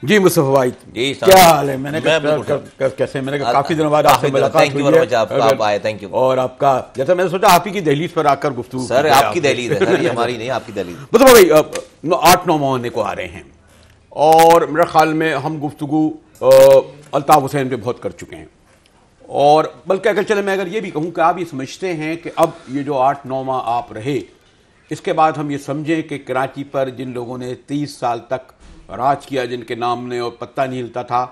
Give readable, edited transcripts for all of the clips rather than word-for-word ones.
جی مصطفیٰ بھائی جی کیا حال ہے؟ میں نے کہا کیسے، میں نے کہا کافی دنوں بعد آپ سے ملاقات ہوئی ہے آپ آئے، تھینک یو. اور آپ کا جیسا میں نے سوچا آپ ہی کی دہلیز پر آ کر گفتگو. سر آپ کی دہلیز ہے سر، یہ ہماری نہیں، آپ کی دہلیز. مصطفیٰ بھائی 8-9 ماہ ہونے کو آ رہے ہیں اور میرے خیال میں ہم گفتگو الطاف حسین پہ بہت کر چکے ہیں، اور بلکہ اگر چلے میں اگر یہ بھی کہوں کہ آپ یہ سمجھتے ہیں کہ اب یہ جو 8-9 ماہ آپ رہے، اس کے بعد ہم یہ سمجھیں کہ کراچی پر جن لوگوں نے 30 سال تک راج کیا، جن کے نام نے اور پتہ نہیں ہلتا تھا،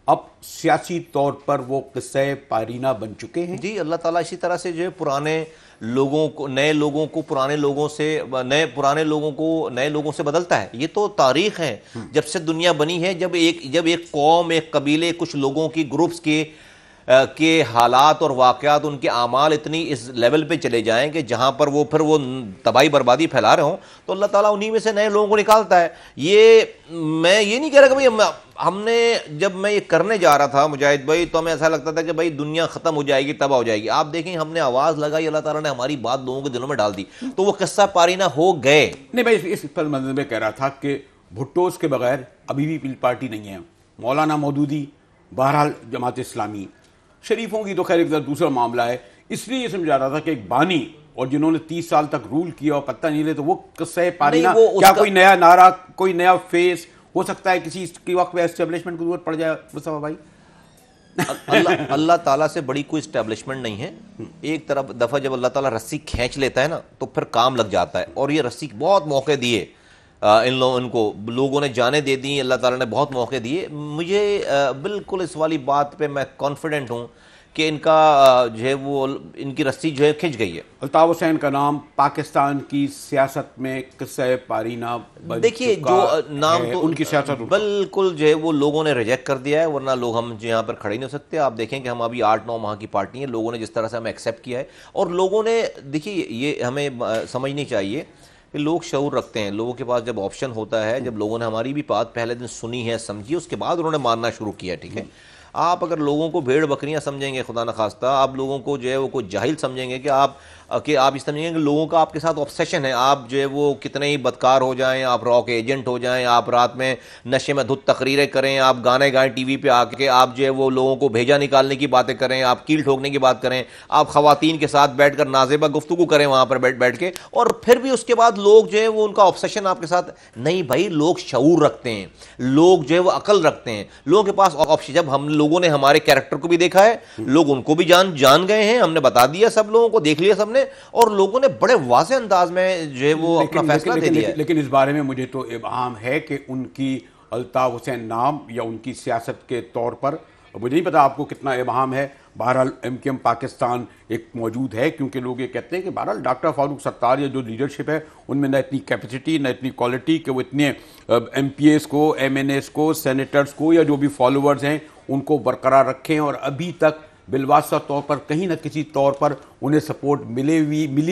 اب سیاسی طور پر وہ قصہ پارینہ بن چکے ہیں. جی اللہ تعالیٰ اسی طرح سے جو ہے پرانے لوگوں کو نئے لوگوں کو پرانے لوگوں سے پرانے لوگوں کو نئے لوگوں سے بدلتا ہے. یہ تو تاریخ ہے، جب سے دنیا بنی ہے، جب ایک قوم، ایک قبیلے، کچھ لوگوں کی گروپس کے حالات اور واقعات، ان کے اعمال اتنی اس لیول پہ چلے جائیں کہ جہاں پر وہ پھر وہ تباہی بربادی پھیلا رہے ہوں، تو اللہ تعالیٰ انہی میں سے نئے لوگوں کو نکالتا ہے. یہ میں یہ نہیں کہہ رہا کہ بھائی ہم نے، جب میں یہ کرنے جا رہا تھا مجاہد بھائی، تو ہمیں ایسا لگتا تھا کہ بھائی دنیا ختم ہو جائے گی، تباہ ہو جائے گی. آپ دیکھیں ہم نے آواز لگائی، اللہ تعالیٰ نے ہماری بات لوگوں کے دلوں میں ڈال دی، تو وہ قصہ پارینہ ہو گئے. نہیں میں اس پر منظر میں کہہ رہا تھا کہ بھٹوز کے بغیر ابھی بھی پیپلز پارٹی نہیں ہے. مولانا مودودی، بہرحال جماعت اسلامی، شریفوں کی تو خیر ایک دوسرا معاملہ ہے. اس لیے یہ سمجھا رہا تھا کہ ایک بانی اور جنہوں نے 30 سال تک رول کیا اور پتہ نہیں لے، تو وہ قصہ پارینہ کیا کوئی نیا نعرہ، کوئی نیا فیس ہو سکتا ہے کسی کی وقت میں اسٹیبلشمنٹ کی ضرورت پڑ جائے مصطفیٰ بھائی؟ اللہ تعالیٰ سے بڑی کوئی اسٹیبلشمنٹ نہیں ہے. ایک طرف دفعہ جب اللہ تعالیٰ رسی کھینچ لیتا ہے نا، تو پھر کام لگ جاتا ہے. اور یہ رسی بہت موقع دیے ان کو لوگوں نے جانے دے دی، اللہ تعالیٰ نے بہت موقع دیے. مجھے بالکل اس والی بات پہ میں کانفیڈنٹ ہوں کہ ان کا جو ہے وہ ان کی رسی جو ہے کھنچ گئی ہے. الطاف حسین کا نام پاکستان کی سیاست میں قصہ پارینہ بن دیکھیے چکا جو نام ہے. تو ان کی سیاست بالکل جو ہے وہ لوگوں نے ریجیکٹ کر دیا ہے، ورنہ لوگ ہم یہاں پر کھڑے نہیں ہو سکتے. آپ دیکھیں کہ ہم ابھی 8-9 ماہ کی پارٹی ہیں، لوگوں نے جس طرح سے ہمیں ایکسیپٹ کیا ہے، اور لوگوں نے دیکھیے یہ ہمیں سمجھنی چاہیے کہ لوگ شعور رکھتے ہیں. لوگوں کے پاس جب آپشن ہوتا ہے، جب لوگوں نے ہماری بھی بات پہلے دن سنی ہے، سمجھی، اس کے بعد انہوں نے ماننا شروع کیا. ٹھیک ہے، آپ اگر لوگوں کو بھیڑ بکریاں سمجھیں گے، خدا نخواستہ آپ لوگوں کو جو ہے وہ کوئی جاہل سمجھیں گے، کہ آپ اس سمجھیں گے کہ لوگوں کا آپ کے ساتھ آبسیشن ہے، آپ جو ہے وہ کتنے ہی بدکار ہو جائیں، آپ را کے ایجنٹ ہو جائیں، آپ رات میں نشے میں دھت تقریریں کریں، آپ گانے گائیں ٹی وی پہ آ کے، آپ جو ہے وہ لوگوں کو بھیجا نکالنے کی باتیں کریں، آپ کیل ٹھوکنے کی بات کریں، آپ خواتین کے ساتھ بیٹھ کر نازیبہ گفتگو کریں وہاں پر بیٹھ کے، اور پھر بھی اس کے بعد لوگ جو ہے وہ ان کا آبسیشن آپ کے ساتھ نہیں. بھائی لوگ شعور رکھتے ہیں، لوگ جو ہے وہ عقل رکھتے ہیں، لوگوں کے پاس آپشن. جب ہم لوگوں نے ہمارے کیریکٹر کو بھی دیکھا ہے، لوگ ان کو بھی جان گئے ہیں، ہم نے بتا دیا، سب لوگوں کو دیکھ لیا سب نے، اور لوگوں نے بڑے واضح انداز میں جو ہے وہ اپنا فیصلہ دے دیا ہے. لیکن اس بارے میں مجھے تو ابہام ہے کہ ان کی الطاف حسین نام یا ان کی سیاست کے طور پر، مجھے نہیں پتا آپ کو کتنا ابہام ہے. بہرحال ایم پاکستان ایک موجود ہے، کیونکہ لوگ یہ کہتے ہیں کہ بہرحال ڈاکٹر فاروق ستار یا جو لیڈرشپ ہے ان میں نہ اتنی کیپیسٹی، نہ اتنی کوالٹی کہ وہ اتنے ایم پی ایز کو، ایم این ایز کو، سینیٹرز کو، یا جو بھی فالوورز ہیں ان کو برقرار رکھیں. اور ابھی تک بالواسطہ طور پر کہیں نہ کسی طور پر انہیں سپورٹ ملی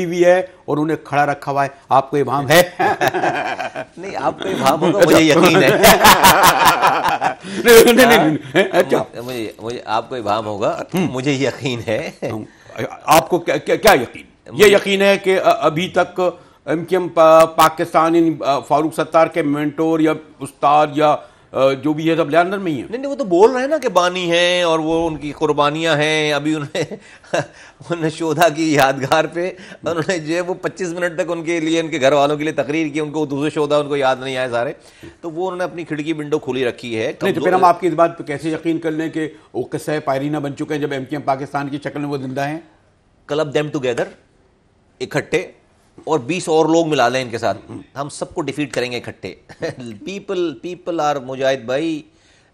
ہوئی ہے اور انہیں کھڑا رکھا ہوا ہے. آپ کو ابہام ہے؟ نہیں آپ کو ابہام ہوگا، مجھے یقین ہے. مجھے آپ کو ابہام ہوگا، مجھے یقین ہے. آپ کو کیا یقین؟ یہ یقین ہے کہ ابھی تک ایم پاکستان فاروق ستار کے مینٹور یا استاد یا جو بھی ہے سب لندن میں ہی ہیں. نہیں وہ تو بول رہے ہیں نا کہ بانی ہیں اور وہ ان کی قربانیاں ہیں. ابھی انہیں شودا کی یادگار پہ انہوں نے جو ہے وہ 25 منٹ تک ان کے لیے، ان کے گھر والوں کے لیے تقریر کی. ان کو دوسرے شودا ان کو یاد نہیں آئے سارے، تو وہ انہوں نے اپنی کھڑکی ونڈو کھلی رکھی ہے. نہیں تو پھر ہم آپ کی اس بات پہ کیسے یقین کر لیں کہ وہ قصہ پارینہ بن چکے ہیں جب ایم پاکستان کی شکل میں وہ زندہ ہیں؟ کلب دیم ٹوگیدر، اکٹھے، اور 20 اور لوگ ملا لیں ان کے ساتھ، ہم سب کو ڈیفیٹ کریں گے اکٹھے. پیپل آر مجاہد بھائی،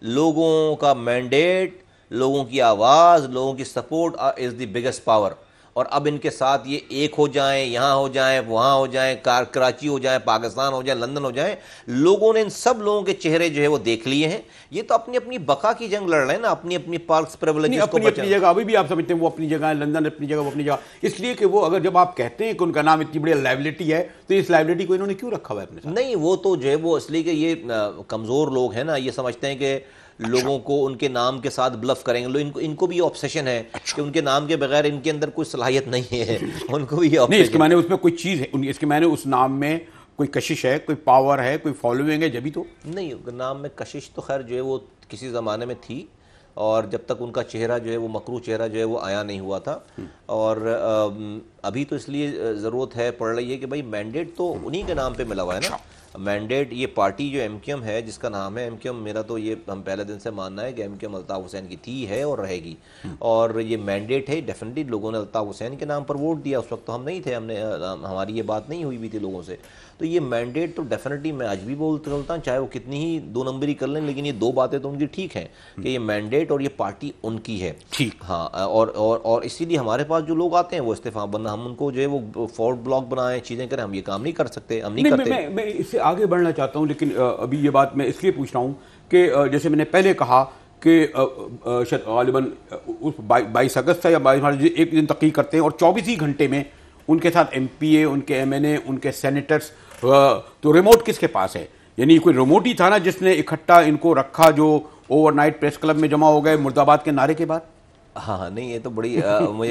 لوگوں کا مینڈیٹ، لوگوں کی آواز، لوگوں کی support is the biggest power. اور اب ان کے ساتھ یہ ایک ہو جائیں، یہاں ہو جائیں، وہاں ہو جائیں، کراچی ہو جائیں، پاکستان ہو جائیں، لندن ہو جائیں، لوگوں نے ان سب لوگوں کے چہرے جو ہے وہ دیکھ لیے ہیں. یہ تو اپنی اپنی بقا کی جنگ لڑ رہے ہیں نا، اپنی اپنی پارکس پریویلیجز کو اپنی جگہ. ابھی بھی آپ سمجھتے ہیں وہ اپنی جگہ ہے، لندن اپنی جگہ، وہ اپنی جگہ. اس لیے کہ وہ اگر جب آپ کہتے ہیں کہ ان کا نام اتنی بڑی لائبلٹی ہے، تو اس لائبلٹی کو انہوں نے کیوں رکھا ہوا ہے اپنے ساتھ؟ نہیں وہ تو جو ہے وہ اس لیے کہ یہ کمزور لوگ ہیں نا، یہ سمجھتے ہیں کہ لوگوں کو ان کے نام کے ساتھ بلف کریں گے. ان کو بھی آبسیشن ہے کہ ان کے نام کے بغیر ان کے اندر کوئی صلاحیت نہیں ہے. ان کو بھی نہیں، اس کے معنی اس میں کوئی چیز ہے، اس کے معنی اس نام میں کوئی کشش ہے, کوئی پاور ہے, کوئی فالوئنگ ہے, جبھی تو. نہیں, نام میں کشش تو خیر جو ہے وہ کسی زمانے میں تھی, اور جب تک ان کا چہرہ جو ہے وہ مکروہ چہرہ جو ہے وہ آیا نہیں ہوا تھا. اور ابھی تو اس لیے ضرورت ہے پڑ رہی ہے کہ بھائی مینڈیٹ تو انہی کے نام پہ ملا ہوا ہے نا. مینڈیٹ یہ پارٹی جو ایم کیو ایم ہے, جس کا نام ہے ایم کیو ایم, میرا تو یہ ہم پہلے دن سے ماننا ہے کہ M Q M Altaf Hussain کی تھی, ہے اور رہے گی. اور یہ مینڈیٹ ہے, ڈیفینیٹلی لوگوں نے الطاف حسین کے نام پر ووٹ دیا. اس وقت تو ہم نہیں تھے, ہماری یہ بات نہیں ہوئی تھی لوگوں سے. تو یہ مینڈیٹ تو ڈیفینیٹلی میں آج بھی بولتا ہوں, چاہے وہ کتنی ہی دو نمبری کر لیں, لیکن یہ دو باتیں تو ان کی ٹھیک ہیں کہ یہ مینڈیٹ اور یہ پارٹی ان کی ہے. ٹھیک. ہاں, اور اسی لیے ہمارے پاس جو لوگ آتے ہیں وہ استعفا بننا, ہم ان کو جو ہے وہ فورڈ بلاک بنائیں, چیزیں کریں, ہم یہ کام نہیں کر سکتے, ہم نہیں کرتے. میں اس سے آگے بڑھنا چاہتا ہوں, لیکن ابھی یہ بات میں اس لیے پوچھ رہا ہوں کہ جیسے میں نے پہلے کہا کہ غالباً 22 اگست یا 22 مارچ ایک دن تقریر کرتے ہیں اور 24 ہی گھنٹے میں ان کے ساتھ ایم پی اے, ان کے ایم این اے, ان کے سینیٹرز, تو ریموٹ کس کے پاس ہے؟ یعنی کوئی ریموٹ ہی تھا نا جس نے اکٹھا ان کو رکھا, جو اوور نائٹ پریس کلب میں جمع ہو گئے مرد آباد کے نعرے کے بعد. ہاں نہیں, یہ تو بڑی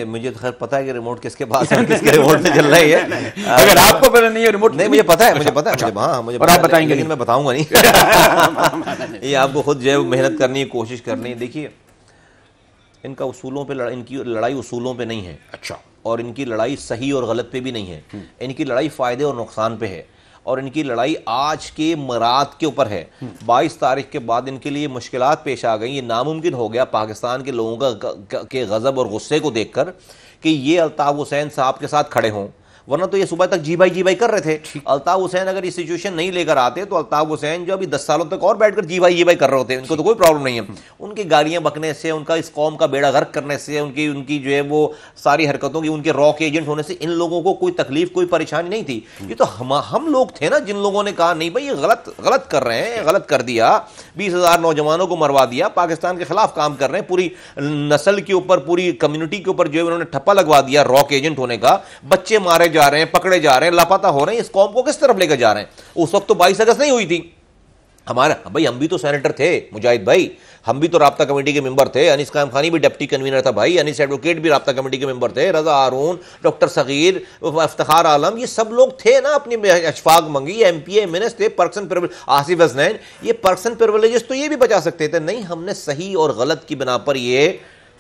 مجھے تو خیر پتہ ہے کہ ریموٹ کس کے پاس ہے, کس کے ریموٹ سے چل رہی ہے. اگر آپ کو پتہ نہیں ہے ریموٹ, نہیں مجھے پتہ ہے, ہاں مجھے, اور آپ بتائیں گے, لیکن میں بتاؤں گا نہیں. یہ آپ کو خود جو ہے محنت کرنی, کوشش کرنی. دیکھیے ان کا اصولوں پہ ان کی لڑائی اصولوں پہ نہیں ہے. اچھا. اور ان کی لڑائی صحیح اور غلط پہ بھی نہیں ہے, ان کی لڑائی فائدے اور نقصان پہ ہے, اور ان کی لڑائی آج کے مراد کے اوپر ہے. 22 تاریخ کے بعد ان کے لیے مشکلات پیش آ گئیں. یہ ناممکن ہو گیا پاکستان کے لوگوں کے غضب اور غصے کو دیکھ کر کہ یہ الطاف حسین صاحب کے ساتھ کھڑے ہوں, ورنہ تو یہ صبح تک جی بھائی کر رہے تھے. الطاف حسین اگر یہ سچویشن نہیں لے کر آتے تو الطاف حسین جو ابھی 10 سالوں تک اور بیٹھ کر جی بھائی کر رہے ہوتے, ان کو تو کوئی پرابلم نہیں ہے. ان کی گالیاں بکنے سے, ان کا اس قوم کا بیڑا غرق کرنے سے, ان کی جو ہے وہ ساری حرکتوں کی, ان کے راک ایجنٹ ہونے سے ان لوگوں کو کوئی تکلیف, کوئی پریشانی نہیں تھی. یہ تو ہم لوگ تھے نا جن لوگوں نے کہا نہیں بھائی یہ غلط کر رہے ہیں, غلط کر دیا, 20,000 نوجوانوں کو مروا دیا, پاکستان کے خلاف کام کر رہے ہیں, پوری نسل کے اوپر, پوری کمیونٹی کے اوپر جو ہے انہوں نے ٹھپا لگوا دیا راک ایجنٹ ہونے کا. بچے مارے جا رہے ہیں, پکڑے جا رہے ہیں, لاپتہ ہو رہے ہیں, اس قوم کو کس طرف لے کر جا رہے ہیں. اس وقت تو 22 اگست نہیں ہوئی تھی. ہمارا بھائی ہم بھی تو سینیٹر تھے مجاہد بھائی, ہم بھی تو رابطہ کمیٹی کے ممبر تھے, انیس قائم خانی بھی ڈپٹی کنوینر تھا بھائی, انیس ایڈوکیٹ بھی رابطہ کمیٹی کے ممبر تھے, رضا ہارون, ڈاکٹر صغیر, افتخار عالم, یہ سب لوگ تھے نا. اپنی اشفاق منگی, ایم پی اے منسٹ تھے, پرسن پریویلیج, آصف حسنین, یہ پرسن پریویلیجز تو یہ بھی بچا سکتے تھے. نہیں, ہم نے صحیح اور غلط کی بنا پر یہ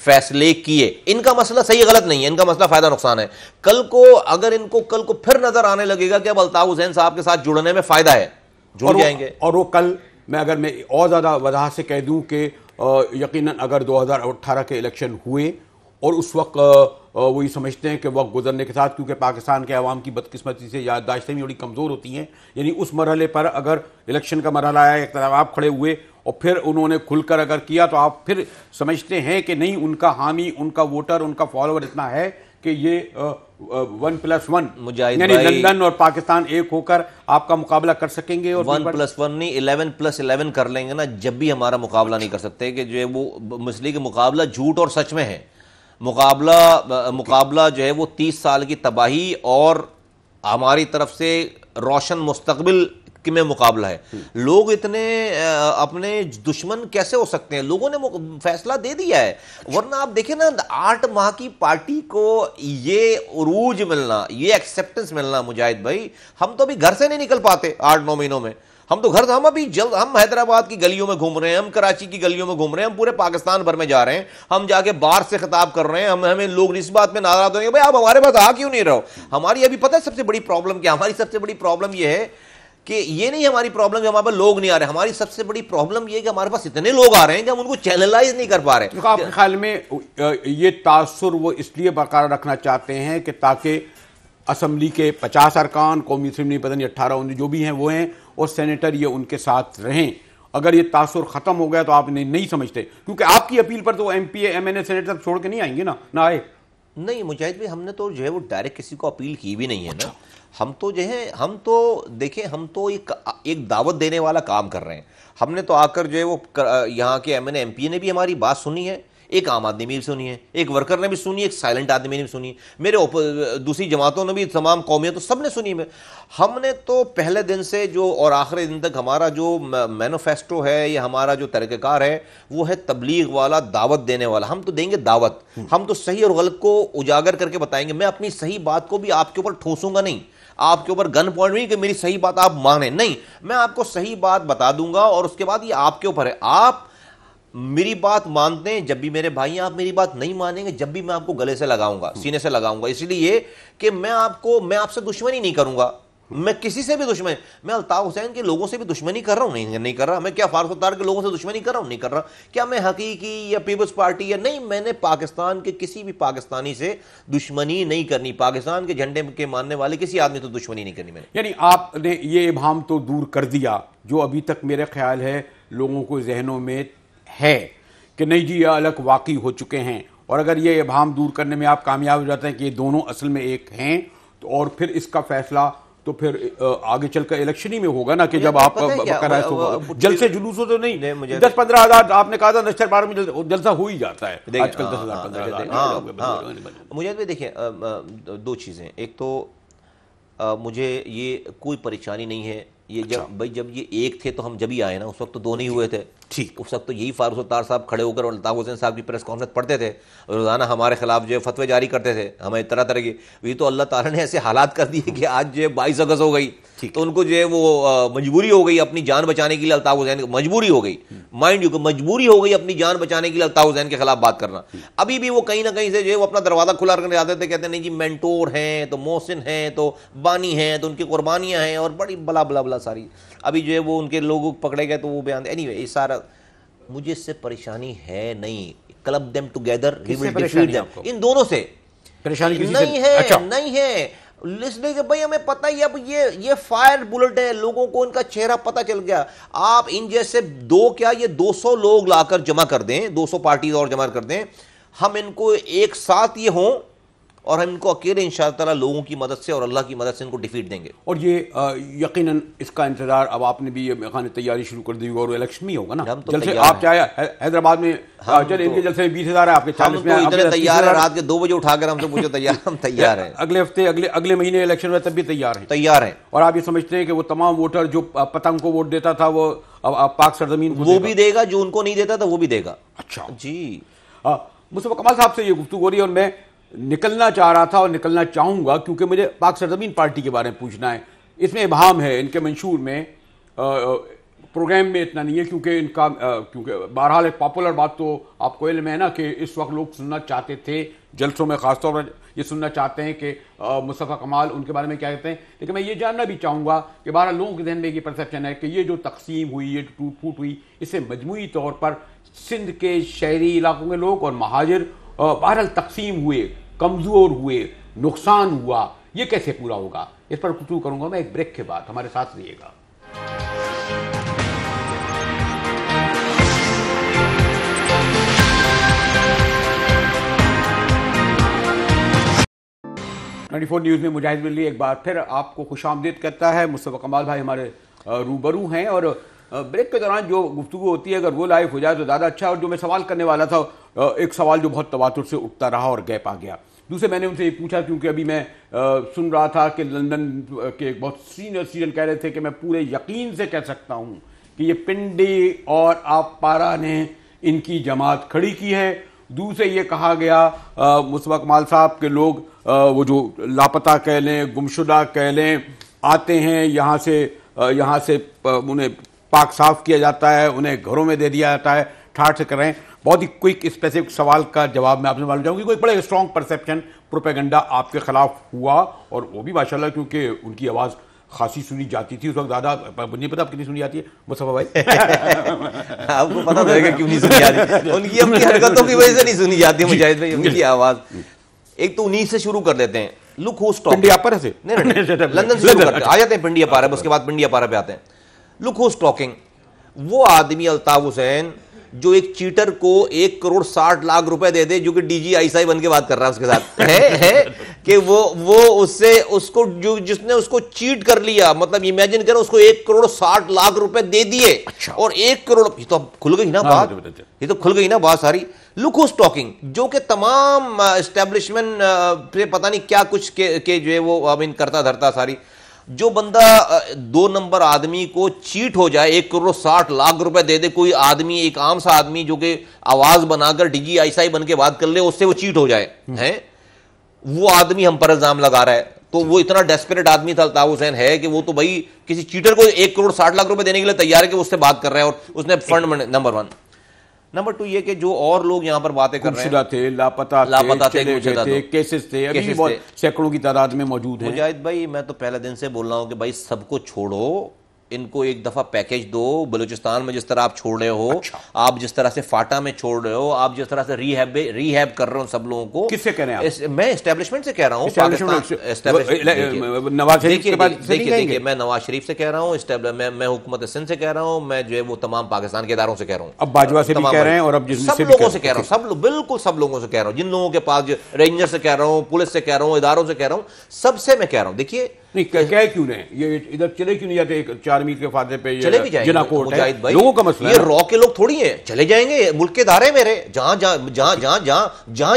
فیصلے کیے. ان کا مسئلہ صحیح غلط نہیں ہے, ان کا مسئلہ فائدہ نقصان ہے. کل کو اگر ان کو کل کو پھر نظر آنے لگے گا کہ اب الطاف حسین صاحب کے ساتھ جڑنے میں فائدہ ہے, جڑ جائیں گے. اور وہ کل اگر میں اور زیادہ وضاحت سے کہہ دوں کہ یقیناً اگر 2018 کے الیکشن ہوئے اور اس وقت وہ یہ سمجھتے ہیں کہ وقت گزرنے کے ساتھ, کیونکہ پاکستان کے عوام کی بدقسمتی سے یادداشتیں بھی بڑی کمزور ہوتی ہیں, یعنی اس مرحلے پر اگر الیکشن کا مرحلہ آیا, اختلاف کھڑے ہوئے اور پھر انہوں نے کھل کر اگر کیا, تو آپ پھر سمجھتے ہیں کہ نہیں ان کا حامی, ان کا ووٹر, ان کا فالوور اتنا ہے کہ یہ 1+1 یعنی لندن اور پاکستان ایک ہو کر آپ کا مقابلہ کر سکیں گے. اور 1+1 نہیں 11+11 کر لیں گے نا, جب بھی ہمارا مقابلہ نہیں کر سکتے. کہ جو ہے وہ مسئلے کے مقابلہ جھوٹ اور سچ میں ہے. مقابلہ جو ہے وہ 30 سال کی تباہی اور ہماری طرف سے روشن مستقبل میں مقابلہ ہے. لوگ اتنے اپنے دشمن کیسے ہو سکتے ہیں؟ لوگوں نے فیصلہ دے دیا ہے. ورنہ آپ دیکھیں نا 8 ماہ کی پارٹی کو یہ عروج ملنا, یہ ایکسیپٹنس ملنا مجاہد بھائی, ہم تو ابھی گھر سے نہیں نکل پاتے 8-9 مہینوں میں. ہم ابھی جلد, ہم حیدرآباد کی گلیوں میں گھوم رہے ہیں, ہم کراچی کی گلیوں میں گھوم رہے ہیں, ہم پورے پاکستان بھر میں جا رہے ہیں, ہم جا کے باہر سے خطاب کر رہے ہیں. ہمیں لوگ اس بات میں ناراض ہوئے بھائی آپ ہمارے پاس آ کیوں نہیں رہو. ہماری ابھی پتہ ہے سب سے بڑی پرابلم کیا, ہماری سب سے بڑی پرابلم یہ ہے کہ یہ نہیں ہماری پرابلم کہ ہمارے پاس لوگ نہیں آ رہے, ہماری سب سے بڑی پرابلم یہ ہے کہ ہمارے پاس اتنے لوگ آ رہے ہیں کہ ہم ان کو چینلائز نہیں کر پا رہے. آپ کے خیال میں یہ تاثر وہ اس لیے برقرار رکھنا چاہتے ہیں کہ تاکہ اسمبلی کے 50 ارکان, قومی اسمبلی پتہ نہیں 18-19 جو بھی ہیں وہ ہیں, اور سینیٹر یہ ان کے ساتھ رہیں. اگر یہ تاثر ختم ہو گیا تو آپ نہیں سمجھتے, کیونکہ آپ کی اپیل پر تو ایم پی اے, ایم این اے, سینیٹر چھوڑ کے نہیں آئیں گے نا, نہ آئے. نہیں مجاہد بھائی, ہم نے تو جو ہے وہ ڈائریکٹ کسی کو اپیل کی بھی نہیں ہے نا. ہم تو جو ہے دیکھیں ہم تو ایک دعوت دینے والا کام کر رہے ہیں. ہم نے تو آ کر جو ہے وہ یہاں کے ایم این اے, ایم پی نے بھی ہماری بات سنی ہے, ایک عام آدمی بھی سنی ہے, ایک ورکر نے بھی سنی ہے, ایک سائلنٹ آدمی نے بھی سنی ہے, میرے دوسری جماعتوں نے بھی, تمام قومیتوں سب نے سنی ہے. ہم نے تو پہلے دن سے جو اور آخری دن تک ہمارا جو مینیفیسٹو ہے یا ہمارا جو طریقہ کار ہے وہ ہے تبلیغ والا, دعوت دینے والا. ہم تو دیں گے دعوت, ہم تو صحیح اور غلط کو اجاگر کر کے بتائیں گے. میں اپنی صحیح بات کو بھی آپ کے اوپر ٹھوسوں گا نہیں, آپ کے اوپر گن پوائنٹ نہیں کہ میری صحیح بات آپ مانیں، نہیں، میں آپ کو صحیح بات بتا دوں گا اور اس کے بعد یہ آپ کے اوپر ہے، آپ میری بات مانتے ہیں جب بھی میرے بھائی ہیں، آپ میری بات نہیں مانیں گے جب بھی میں آپ کو گلے سے لگاؤں گا، سینے سے لگاؤں گا، اس لیے کہ میں آپ سے دشمنی نہیں کروں گا، میں کسی سے بھی دشمن، میں الطاف حسین کے لوگوں سے بھی دشمنی کر رہا ہوں نہیں کر رہا، میں کیا فاروق ستار کے لوگوں سے دشمنی کر رہا ہوں نہیں کر رہا، کیا میں حقیقی یا پیپلز پارٹی یا نہیں، میں نے پاکستان کے کسی بھی پاکستانی سے دشمنی نہیں کرنی، پاکستان کے جھنڈے کے ماننے والے کسی آدمی تو دشمنی نہیں کرنی میں نے۔ یعنی آپ نے یہ ابہام تو دور کر دیا جو ابھی تک میرے خیال ہے لوگوں کو ذہنوں میں ہے کہ نہیں جی یہ الگ واقعی ہو چکے ہیں، اور اگر یہ ابہام دور کرنے میں آپ کامیاب ہو جاتے ہیں کہ یہ دونوں اصل میں ایک ہیں، اور پھر اس کا فیصلہ تو پھر آگے چل کر الیکشن ہی میں ہوگا نا، کہ جب آپ جلسے جلوسوں تو نہیں، 10-15 ہزار آپ نے کہا تھا نشتر بار میں جلسہ ہو ہی جاتا ہے آج کل، 10,000-15,000۔ مجھے بھی دیکھیں دو چیزیں، ایک تو مجھے یہ کوئی پریشانی نہیں ہے، یہ جب یہ ایک تھے تو ہم جب ہی آئے نا، اس وقت تو دو نہیں ہوئے تھے، اس وقت تو یہی فاروق ستار صاحب کھڑے ہو کر اور الطاف حسین صاحب کی پریس کانفرنس پڑھتے تھے، روزانہ ہمارے خلاف جو ہے فتوے جاری کرتے تھے، ہمیں طرح طرح کی، یہ تو اللہ تعالیٰ نے ایسے حالات کر دیے کہ آج جو ہے 22 اگست ہو گئی تو ان کو جو ہے وہ مجبوری ہو گئی اپنی جان بچانے کے لیے، الطاف حسین مجبوری ہو گئی، مائنڈ یو کہ مجبوری ہو گئی اپنی جان بچانے کے لیے الطاف حسین کے خلاف بات کرنا۔ ابھی بھی وہ کہیں نہ کہیں سے جو ہے وہ اپنا دروازہ کھلا کرنے جاتے تھے، کہتے ہیں نہیں جی مینٹور ہیں تو محسن ہیں تو بانی ہیں تو ان کی قربانیاں ہیں اور بڑی بلا بلا بلا ساری، ابھی جو ہے وہ ان کے لوگ پکڑے گئے تو وہ بیان، اینی وے یہ سارا مجھے اس سے پریشانی ہے نہیں، club them together we will defeat them, ان دونوں سے پریشانی نہیں ہے، اس لیے کہ بھائی ہمیں پتہ ہی اب یہ فائر بلٹ ہے، لوگوں کو ان کا چہرہ پتہ چل گیا، آپ ان جیسے یہ 200 لوگ لا کر جمع کر دیں، 200 پارٹیز اور جمع کر دیں، ہم ان کو ایک ساتھ یہ ہوں اور ہم ان کو اکیلے انشاءاللہ تعالیٰ لوگوں کی مدد سے اور اللہ کی مدد سے ان کو ڈیفیٹ دیں گے۔ اور یہ یقیناً اس کا انتظار اب آپ نے بھی یہ تیاری شروع کر دی ہوگی، اور الیکشن میں ہوگا نا جلسے، آپ چاہے حیدرآباد میں چلے ان کے جلسے میں 20,000 ہے، آپ کے 40 میں اتنے تیار ہیں، رات کے 2 بجے اٹھا کر ہم سے پوچھو تیار، ہم تیار ہیں، اگلے ہفتے اگلے مہینے الیکشن میں تب بھی تیار ہیں۔ اور آپ یہ سمجھتے ہیں کہ وہ تمام ووٹر جو پتنگ کو ووٹ دیتا تھا وہ پاک سرزمین کو وہ بھی دے گا، جو ان کو نہیں دیتا تھا وہ بھی دے گا۔ اچھا جی، مصطفیٰ کمال صاحب سے یہ گفتگو ہو رہی ہے اور میں نکلنا چاہ رہا تھا اور نکلنا چاہوں گا کیونکہ مجھے پاک سرزمین پارٹی کے بارے میں پوچھنا ہے، اس میں ابہام ہے، ان کے منشور میں پروگرام میں اتنا نہیں ہے کیونکہ بہرحال ایک پاپولر بات تو آپ کو علم ہے نا کہ اس وقت لوگ سننا چاہتے تھے، جلسوں میں خاص طور پر یہ سننا چاہتے ہیں کہ مصطفیٰ کمال ان کے بارے میں کیا کہتے ہیں، لیکن میں یہ جاننا بھی چاہوں گا کہ بہرحال لوگوں کے ذہن میں یہ پرسیپشن ہے کہ یہ جو تقسیم ہوئی، یہ ٹوٹ پھوٹ ہوئی، اس سے مجموعی طور پر سندھ کے شہری علاقوں کے لوگ اور مہاجر بہرحال تقسیم ہوئے، کمزور ہوئے، نقصان ہوا، یہ کیسے پورا ہوگا؟ اس پر گفتگو کروں گا میں ایک بریک کے بعد، ہمارے ساتھ رہیے گا۔ 94 نیوز میں مجاہد ولی ایک بار پھر آپ کو خوش آمدید کرتا ہے۔ مصطفیٰ کمال بھائی ہمارے روبرو ہیں، اور بریک کے دوران جو گفتگو ہوتی ہے اگر وہ لائیو ہو جائے تو زیادہ اچھا، اور جو میں سوال کرنے والا تھا ایک سوال جو بہت تواتر سے اٹھتا رہا اور گیپ آ گیا، دوسرے میں نے ان سے یہ پوچھا کیونکہ ابھی میں سن رہا تھا کہ لندن کے ایک بہت سینئر سٹیزن کہہ رہے تھے کہ میں پورے یقین سے کہہ سکتا ہوں کہ یہ پنڈی اور آپ پارا نے ان کی جماعت کھڑی کی ہے۔ دوسرے یہ کہا گیا مصطفیٰ کمال صاحب کے لوگ وہ جو لاپتہ کہہ لیں، گمشدہ کہہ لیں، آتے ہیں یہاں سے انہیں پاک صاف کیا جاتا ہے، انہیں گھروں میں دے دیا جاتا ہے، ٹھاٹھ سے کر رہے ہیں۔ بہت ہی کوئک اسپیسیفک سوال کا جواب میں آپ سے معلوم چاہوں گی، کوئی بڑے اسٹرانگ پرسیپشن پروپیگنڈا آپ کے خلاف ہوا، اور وہ بھی ماشاءاللہ کیونکہ ان کی آواز خاصی سنی جاتی تھی اس وقت، زیادہ نہیں پتا آپ کتنی سنی جاتی ہے مصطفیٰ بھائی؟ آپ کو پتا رہے گا کیوں نہیں سنی جاتی، ان کی اپنی حرکتوں کی وجہ سے نہیں سنی جاتی مجاہد بھائی، ان کی آواز۔ ایک تو 19 سے شروع کر لیتے ہیں، لک ہوز ٹاکنگ، پنڈیا پارا سے لندن سے شروع کرتے ہیں، آ جاتے ہیں پنڈیا پارا، اس کے بعد پنڈیا پارا پہ آتے ہیں۔ لک ہوز ٹاکنگ، وہ آدمی الطاف حسین جو ایک چیٹر کو 1,60,00,000 روپے دے دے، جو کہ ڈی جی آئی سی بن کے بات کر رہا ہے اس کے ساتھ ہے کہ وہ اس کو جس نے اس کو چیٹ کر لیا، مطلب امیجن کریں اس کو 1,60,00,000 روپے دے دیے، اور 1 کروڑ، یہ تو کھل گئی نا بات، یہ تو کھل گئی نا بات ساری۔ لک ہوز ٹاکنگ جو کہ تمام اسٹیبلشمنٹ پہ پتہ نہیں کیا کچھ کہ جو ہے وہ کرتا دھرتا ساری، جو بندہ 2 نمبر آدمی کو چیٹ ہو جائے، 1,60,00,000 روپے دے دے کوئی آدمی، ایک عام سا آدمی جو کہ آواز بنا کر ڈی جی آئی سی بن کے بات کر لے، اس سے وہ چیٹ ہو جائے ہیں، وہ آدمی ہم پر الزام لگا رہا ہے تو وہ اتنا ڈیسپریٹ آدمی تھا الطاف حسین ہے کہ وہ تو بھائی کسی چیٹر کو 1 کروڑ 60 لاکھ روپے دینے کے لیے تیار ہے کہ اس سے بات کر رہے ہیں اور اس نے فنڈ نمبر 1. نمبر 2 یہ کہ جو اور لوگ یہاں پر باتیں کر رہے ہیں تھے, لاپتہ تھے, کیسز تھے, ابھی بھی سینکڑوں کی تعداد میں موجود ہیں. مجاہد بھائی میں تو پہلے دن سے بول رہا ہوں کہ بھائی سب کو چھوڑو, ان کو ایک دفعہ پیکیج دو. بلوچستان میں جس طرح آپ چھوڑ رہے ہو, آپ جس طرح سے فاٹا میں چھوڑ رہے ہو, آپ جس طرح سے ریہیب کر رہے ہو سب لوگوں کو. کس سے کہہ رہے ہیں آپ؟ میں اسٹیبلشمنٹ سے کہہ رہا ہوں. دیکھیے میں نواز شریف سے کہہ رہا ہوں, میں حکومت سندھ سے کہہ رہا ہوں, میں جو ہے وہ تمام پاکستان کے اداروں سے کہہ رہا ہوں, اب باجوہ سے بھی کہہ رہے ہیں, اور اب سب لوگوں سے کہہ رہا ہوں, سب بالکل سب لوگوں سے کہہ رہا ہوں, جن لوگوں کے پاس رینجر سے کہہ رہا ہوں, پولیس سے کہہ رہا ہوں, اداروں سے کہہ رہا ہوں, سب سے میں کہہ رہا ہوں. دیکھیے نہیں کہہ کیوں نہیں, یہ ادھر چلے کیوں نہیں جاتے 4 میل کے فاصلے پہ؟ چلے بھی جائیں جنا کوٹ ہے, لوگوں کا مسئلہ ہے. یہ رو کے لوگ تھوڑی ہیں, چلے جائیں گے, ملک کے ادارے میرے, جہاں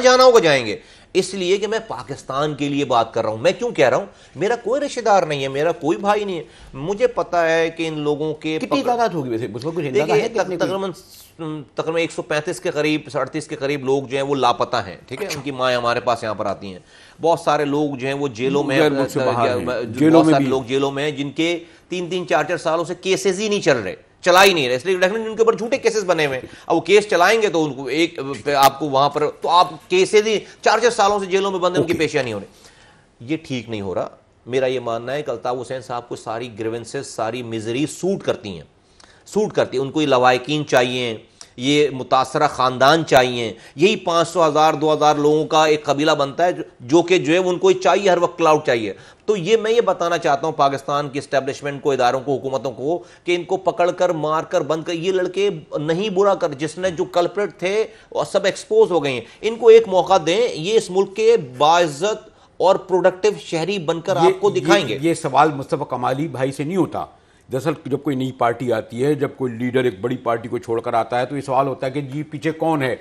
جانا ہوگا جائیں گے. اس لیے کہ میں پاکستان کے لیے بات کر رہا ہوں. میں کیوں کہہ رہا ہوں, میرا کوئی رشتہ دار نہیں ہے, میرا کوئی بھائی نہیں ہے. مجھے پتا ہے کہ ان لوگوں کے کتنی تعداد ہوگی ویسے تقریباً 135 کے قریب 38 کے قریب لوگ جو ہیں وہ لاپتہ ہیں. ٹھیک ہے, ان کی مائیں ہمارے پاس یہاں پر آتی ہیں. بہت سارے لوگ جو ہیں وہ جیلوں میں, بہت سارے لوگ جیلوں میں ہیں جن کے 3-3 4-4 سالوں سے کیسز ہی نہیں چل رہے, چلا ہی نہیں رہے, اس لیے ڈیفینیٹلی ان کے اوپر جھوٹے کیسز بنے ہوئے ہیں. اب وہ کیس چلائیں گے تو ان کو ایک آپ کو وہاں پر تو آپ کیسز ہی 4-4 سالوں سے جیلوں میں بندے, ان کی پیشیاں نہیں ہو رہی. یہ ٹھیک نہیں ہو رہا. میرا یہ ماننا ہے کہ الطاف حسین صاحب کو ساری گریونسز, ساری میزری سوٹ کرتی ہیں, ان کو یہ لوائقین چاہیے, یہ متاثرہ خاندان چاہیے. یہی 500,000 2,000 لوگوں کا ایک قبیلہ بنتا ہے جو کہ جو ہے ان کو چاہیے, ہر وقت کلاؤڈ چاہیے. تو یہ میں یہ بتانا چاہتا ہوں پاکستان کی اسٹیبلشمنٹ کو, اداروں کو, حکومتوں کو, کہ ان کو پکڑ کر مار کر بند کر, یہ لڑکے نہیں برا کر, جس نے جو کلپریٹ تھے اور سب ایکسپوز ہو گئے ہیں, ان کو ایک موقع دیں. یہ اس ملک کے باعزت اور پروڈکٹیو شہری بن کر آپ کو دکھائیں گے. یہ سوال مصطفیٰ کمالی بھائی سے نہیں ہوتا. دراصل جب کوئی نئی پارٹی آتی ہے, جب کوئی لیڈر ایک بڑی پارٹی کو چھوڑ کر آتا ہے, تو یہ سوال ہوتا ہے کہ جی پیچھے کون ہے.